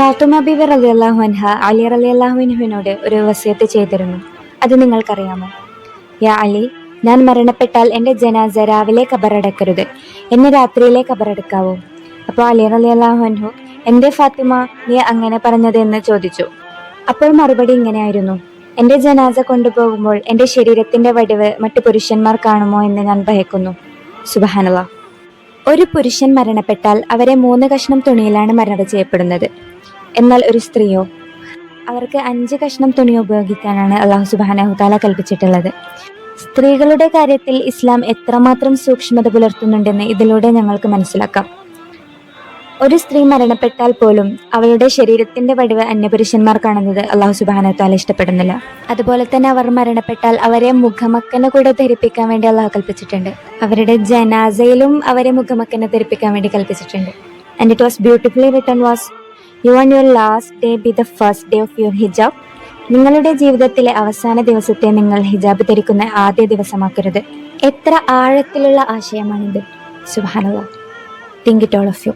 ഫാത്തുമ ബിബി റളിയല്ലാഹു അൻഹ അലി റളിയല്ലാഹുവിനോട് ഒരു വസിയത്ത് ചെയ്തിരുന്നു. അത് നിങ്ങൾക്കറിയാമോ? യാ അലി, ഞാൻ മരണപ്പെട്ടാൽ എൻ്റെ ജനാസ രാവിലെ ഖബറടക്കരുത്, എന്നെ രാത്രിയിലെ ഖബറടക്കാവൂ. അപ്പോൾ അലി റളിയല്ലാഹു അൻഹു, എൻ്റെ ഫാത്തിമ, നീ അങ്ങനെ പറഞ്ഞത് എന്ന് ചോദിച്ചു. അപ്പോൾ മറുപടി ഇങ്ങനെയായിരുന്നു: എൻ്റെ ജനാസ കൊണ്ടുപോകുമ്പോൾ എൻ്റെ ശരീരത്തിന്റെ വടിവ് മറ്റു പുരുഷന്മാർ കാണുമോ എന്ന് ഞാൻ ഭയക്കുന്നു. സുബ്ഹാനല്ലാഹ്. ഒരു പുരുഷൻ മരണപ്പെട്ടാൽ അവരെ 3 കഷ്ണം തുണിയിലാണ് മരണം ചെയ്യപ്പെടുന്നത്. എന്നാൽ ഒരു സ്ത്രീയോ? അവർക്ക് 5 കഷ്ണം തുണി ഉപയോഗിക്കാനാണ് അല്ലാഹു സുബ്ഹാനഹു തആല കൽപ്പിച്ചിട്ടുള്ളത്. സ്ത്രീകളുടെ കാര്യത്തിൽ ഇസ്ലാം എത്രമാത്രം സൂക്ഷ്മത പുലർത്തുന്നുണ്ടെന്ന് ഇതിലൂടെ ഞങ്ങൾക്ക് മനസ്സിലാക്കാം. ഒരു സ്ത്രീ മരണപ്പെട്ടാൽ പോലും അവളുടെ ശരീരത്തിന്റെ വടിവ് അന്യപുരുഷന്മാർ കാണുന്നത് അല്ലാഹു സുബ്ഹാനഹു തആല ഇഷ്ടപ്പെടുന്നില്ല. അതുപോലെ തന്നെ അവർ മരണപ്പെട്ടാൽ അവരെ മുഖമക്കന കൂടെ ധരിപ്പിക്കാൻ വേണ്ടി അല്ലാഹു കൽപ്പിച്ചിട്ടുണ്ട്. അവരുടെ ജനാസയിലും അവരെ മുഖമക്കന ധരിപ്പിക്കാൻ വേണ്ടി കൽപ്പിച്ചിട്ടുണ്ട്. And it was beautifully written was, "You want your last day be the first day of your hijab." നിങ്ങളുടെ ജീവിതത്തിലെ അവസാന ദിവസത്തെ നിങ്ങൾ ഹിജാബ് ധരിക്കുന്ന ആദ്യ ദിവസമാക്കരുത്. എത്ര ആഴത്തിലുള്ള ആശയമാണിത്! സുബ്ഹാനല്ലാഹ്. Think it all of you.